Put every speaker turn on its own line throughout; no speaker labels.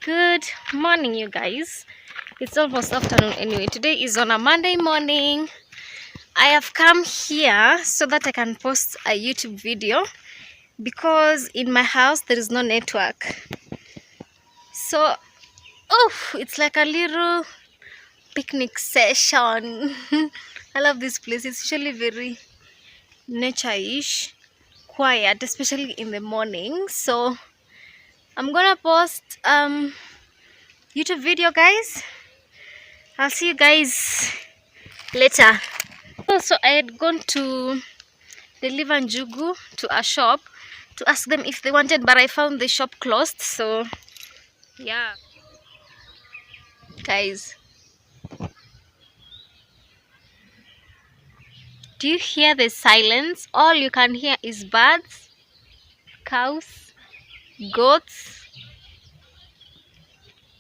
Good morning, you guys. It's almost afternoon anyway. Today is on a Monday morning. I have come here so that I can post a YouTube video because in my house there is no network. So, it's like a little picnic session. I love this place. It's usually very nature-ish, quiet, especially in the morning. So, I'm gonna post YouTube video, guys. I'll see you guys later. So I had gone to deliver njugu to a shop to ask them if they wanted, but I found the shop closed. So yeah, guys, do you hear the silence? All you can hear is birds, cows, goats.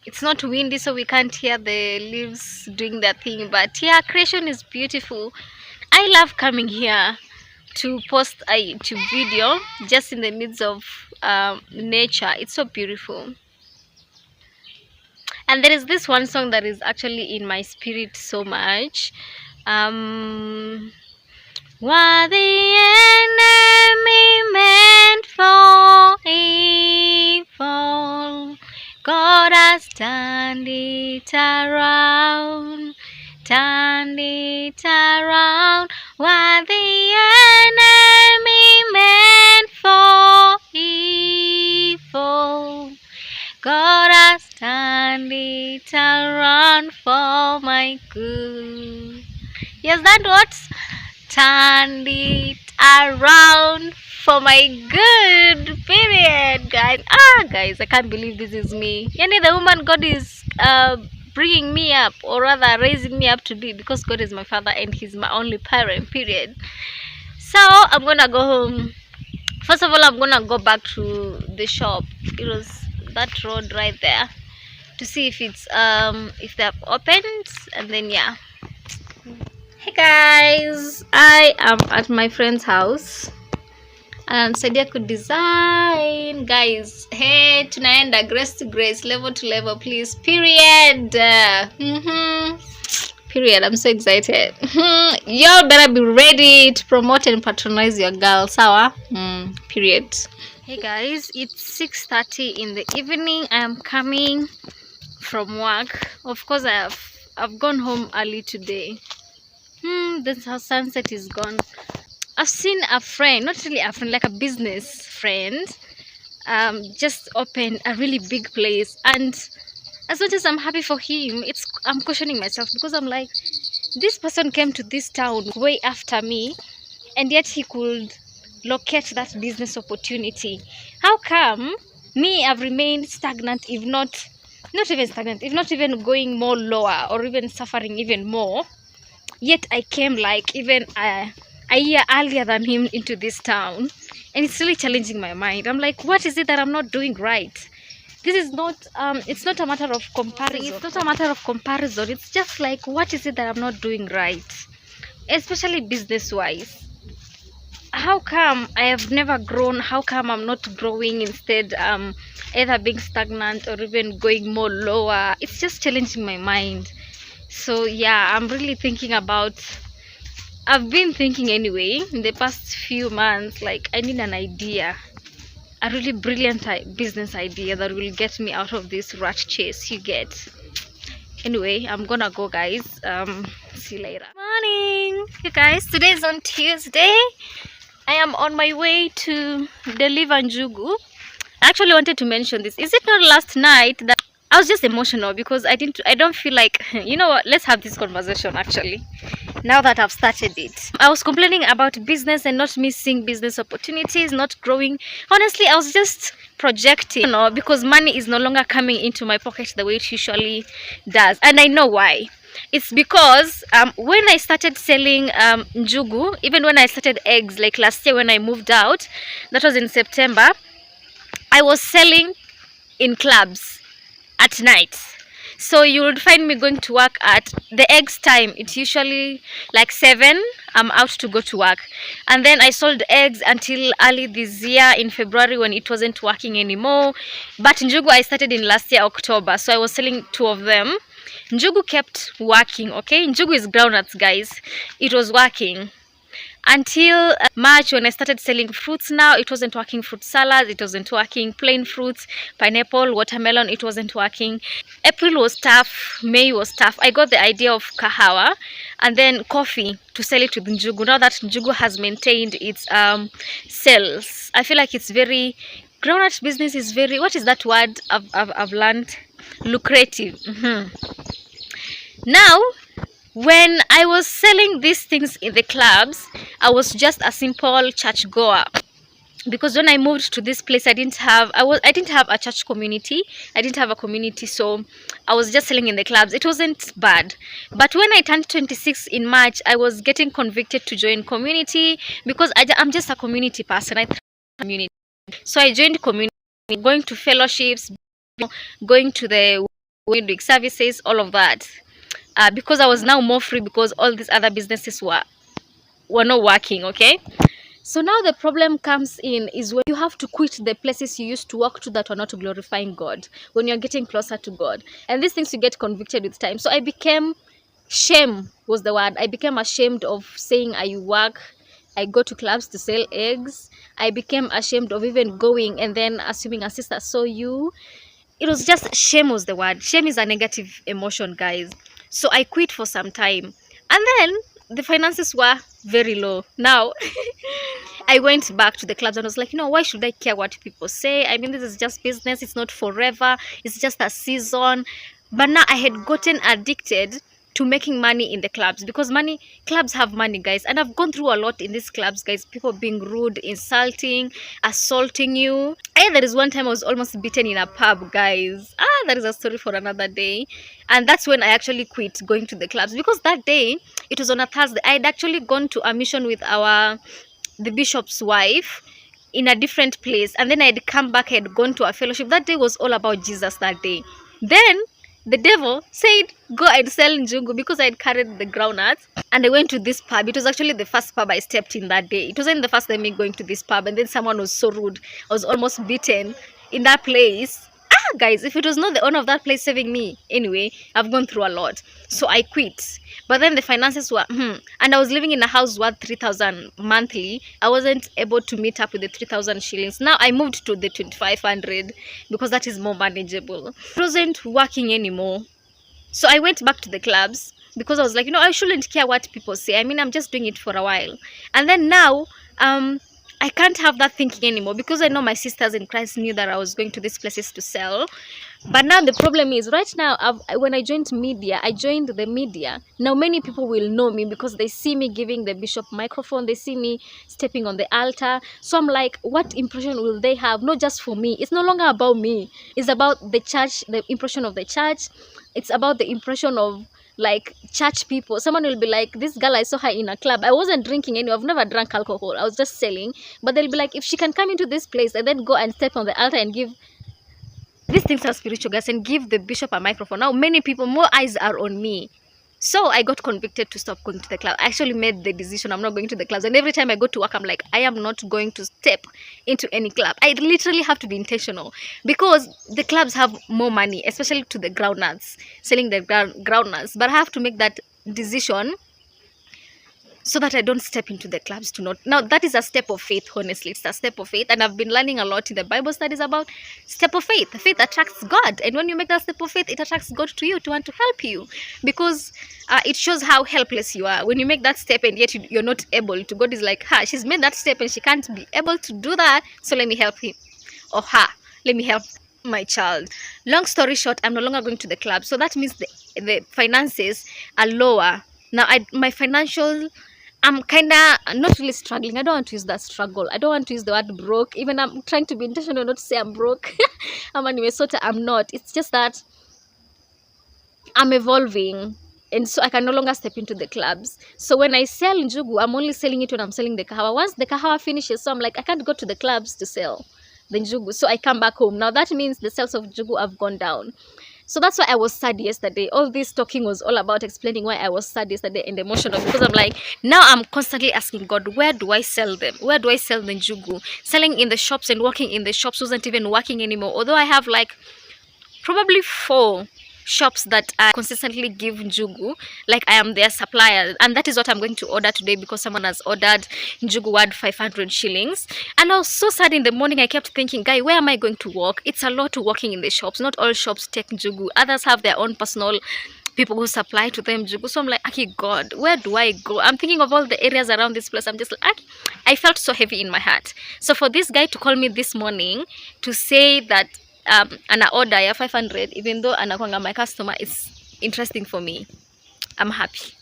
It's not windy, so we can't hear the leaves doing their thing, but yeah, creation is beautiful. I love coming here to post a YouTube video just in the midst of nature. It's so beautiful. And there is this one song that is actually in my spirit so much. What the enemy meant for evil, God has turned it around, turned it around. What the enemy meant for evil, God has turned it around for my good. Yes, that what? Turned it around for my good, period, guys. Guys, I can't believe this is me. Yani the woman God is bringing me up, or rather raising me up to be, because God is my father and he's my only parent, period. So I'm gonna go home. First of all, I'm gonna go back to the shop. It was that road right there, to see if it's if they're opened, and then yeah. Hey guys, I am at my friend's house and Sadia could design, guys. Hey, tunaenda grace to grace, level to level, please, period. Period. I'm so excited. Y'all better be ready to promote and patronize your girl, sawa? Period. Hey guys, it's 6:30 in the evening. I am coming from work. Of course, I've gone home early today. This how sunset is gone. I've seen a friend, not really a friend, like a business friend, just open a really big place, and as much as I'm happy for him, I'm questioning myself, because I'm like, this person came to this town way after me, and yet he could locate that business opportunity. How come me, I've remained stagnant, if not even stagnant, if not even going more lower, or even suffering even more? Yet I came like even a year earlier than him into this town, and it's really challenging my mind. I'm like, what is it that I'm not doing right? This is not it's not a matter of comparison. It's not a matter of comparison. It's just like, what is it that I'm not doing right, especially business wise? How come I have never grown? How come I'm not growing, instead either being stagnant or even going more lower? It's just challenging my mind. So yeah, I'm really thinking about, I've been thinking anyway in the past few months, like, I need an idea, a really brilliant business idea that will get me out of this rat chase, you get. Anyway, I'm gonna go, guys. See you later. Morning, you guys. Today is on Tuesday. I am on my way to deliver njugu. I actually wanted to mention this. Is it not last night that I was just emotional because I don't feel like, you know what, let's have this conversation actually, now that I've started it. I was complaining about business and not missing business opportunities, not growing. Honestly, I was just projecting, you know, because money is no longer coming into my pocket the way it usually does. And I know why. It's because when I started selling njugu, even when I started eggs, like last year when I moved out, that was in September, I was selling in clubs at night. So you would find me going to work at the eggs time. It's usually like 7. I'm out to go to work. And then I sold eggs until early this year in February when it wasn't working anymore. But njugu I started in last year October. So I was selling 2 of them. Njugu kept working, okay? Njugu is groundnuts, guys. It was working until March when I started selling fruits. Now it wasn't working. Fruit salads, it wasn't working. Plain fruits, pineapple, watermelon, it wasn't working. April was tough. May was tough. I got the idea of kahawa and then coffee to sell it with njugu. Now that njugu has maintained its sales, I feel like it's very, groundnut business is very, what is that word I've learned? Lucrative. Now when I was selling these things in the clubs, I was just a simple church goer, because when I moved to this place, I didn't have a church community. I didn't have a community, so I was just selling in the clubs. It wasn't bad. But when I turned 26 in March, I was getting convicted to join community, because I'm just a community person. I thrive in community. So I joined community, going to fellowships, going to the wedding services, all of that. Because I was now more free, because all these other businesses were not working, okay? So now the problem comes in is when you have to quit the places you used to work to that are not glorifying God, when you're getting closer to God. And these things you get convicted with time. So I became, shame was the word. I became ashamed of saying I work, I go to clubs to sell eggs. I became ashamed of even going and then assuming a sister saw you. It was just, shame was the word. Shame is a negative emotion, guys. So I quit for some time. And then the finances were very low. Now, I went back to the clubs and I was like, why should I care what people say? I mean, this is just business. It's not forever. It's just a season. But now I had gotten addicted to making money in the clubs, because clubs have money, guys. And I've gone through a lot in these clubs, guys. People being rude, insulting, assaulting you. There is one time I was almost beaten in a pub, guys. That is a story for another day. And that's when I actually quit going to the clubs, because that day, it was on a Thursday. I had actually gone to a mission with the bishop's wife in a different place, and then I had come back. I had gone to a fellowship. That day was all about Jesus. That day, then the devil said, go and sell njugu, because I had carried the groundnuts. And I went to this pub. It was actually the first pub I stepped in that day. It wasn't the first time me going to this pub. And then someone was so rude. I was almost beaten in that place. Guys, if it was not the owner of that place saving me, anyway, I've gone through a lot. So I quit. But then the finances were, and I was living in a house worth 3,000 monthly. I wasn't able to meet up with the 3,000 shillings. Now I moved to the 2,500, because that is more manageable. It wasn't working anymore. So I went back to the clubs, because I was like, I shouldn't care what people say. I mean, I'm just doing it for a while. And then now, I can't have that thinking anymore, because I know my sisters in Christ knew that I was going to these places to sell. But now the problem is, right now, when I joined the media. Now many people will know me, because they see me giving the bishop microphone. They see me stepping on the altar. So I'm like, what impression will they have? Not just for me. It's no longer about me. It's about the church, the impression of the church. It's about the impression of, like, church people. Someone will be like, this girl, I saw her in a club. I wasn't drinking any. I've never drank alcohol. I was just selling. But they'll be like, if she can come into this place and then go and step on the altar and give, these things are spiritual, guys, and give the bishop a microphone. Now many people, more eyes are on me. So I got convicted to stop going to the club. I actually made the decision, I'm not going to the clubs. And every time I go to work, I'm like, I am not going to step into any club. I literally have to be intentional, because the clubs have more money, especially to the groundnuts, selling the groundnuts. But I have to make that decision so that I don't step into the clubs to not. Now that is a step of faith, honestly. It's a step of faith, and I've been learning a lot in the Bible studies about step of faith. Faith attracts God, and when you make that step of faith, it attracts God to you, to want to help you, because it shows how helpless you are when you make that step and yet you're not able to. God is like, she's made that step and she can't be able to do that, so let me help him or her. Let me help my child. Long story short, I'm no longer going to the club, so that means the finances are lower now. My financial, I'm kind of not really struggling. I don't want to use that struggle. I don't want to use the word broke. Even I'm trying to be intentional not to say I'm broke. I'm a Minnesota. I'm not. It's just that I'm evolving. And so I can no longer step into the clubs. So when I sell njugu, I'm only selling it when I'm selling the kahawa. Once the kahawa finishes, so I'm like, I can't go to the clubs to sell the njugu. So I come back home. Now that means the sales of njugu have gone down. So that's why I was sad yesterday. All this talking was all about explaining why I was sad yesterday and emotional, because I'm like, now I'm constantly asking God, where do I sell them? Where do I sell the njugu? Selling in the shops and working in the shops wasn't even working anymore. Although I have like probably 4 shops that I consistently give njugu, like I am their supplier, and that is what I'm going to order today because someone has ordered njugu worth 500 shillings. And I was so sad in the morning. I kept thinking, guy, where am I going to work? It's a lot to working in the shops. Not all shops take njugu. Others have their own personal people who supply to them njugu. So I'm like, okay, God, where do I go? I'm thinking of all the areas around this place. I'm just like, I felt so heavy in my heart. So for this guy to call me this morning to say that ana order ya 500, even though anakwanga my customer, is interesting for me. I'm happy.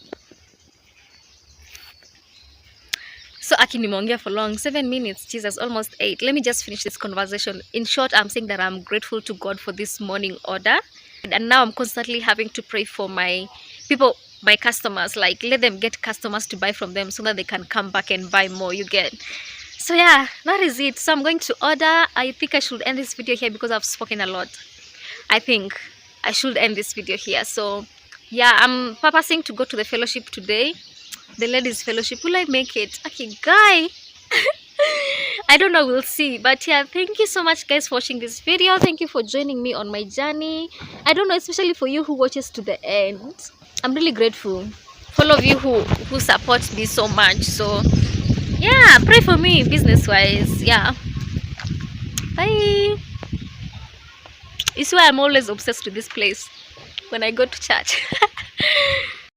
So aki nimeongea for long, 7 minutes, Jesus, almost 8. Let me just finish this conversation. In short, I'm saying that I'm grateful to God for this morning order, and now I'm constantly having to pray for my people, my customers, like let them get customers to buy from them so that they can come back and buy more, you get. So yeah, that is it. So I'm going to order. I think I should end this video here because I've spoken a lot. I think I should end this video here. So yeah, I'm purposing to go to the fellowship today, the ladies fellowship. Will I make it? Okay, guy. I don't know, we'll see. But yeah, thank you so much guys for watching this video. Thank you for joining me on my journey. I don't know, especially for you who watches to the end. I'm really grateful for all of you who support me so much. So yeah, pray for me business wise. Yeah, bye. It's why I'm always obsessed with this place when I go to church.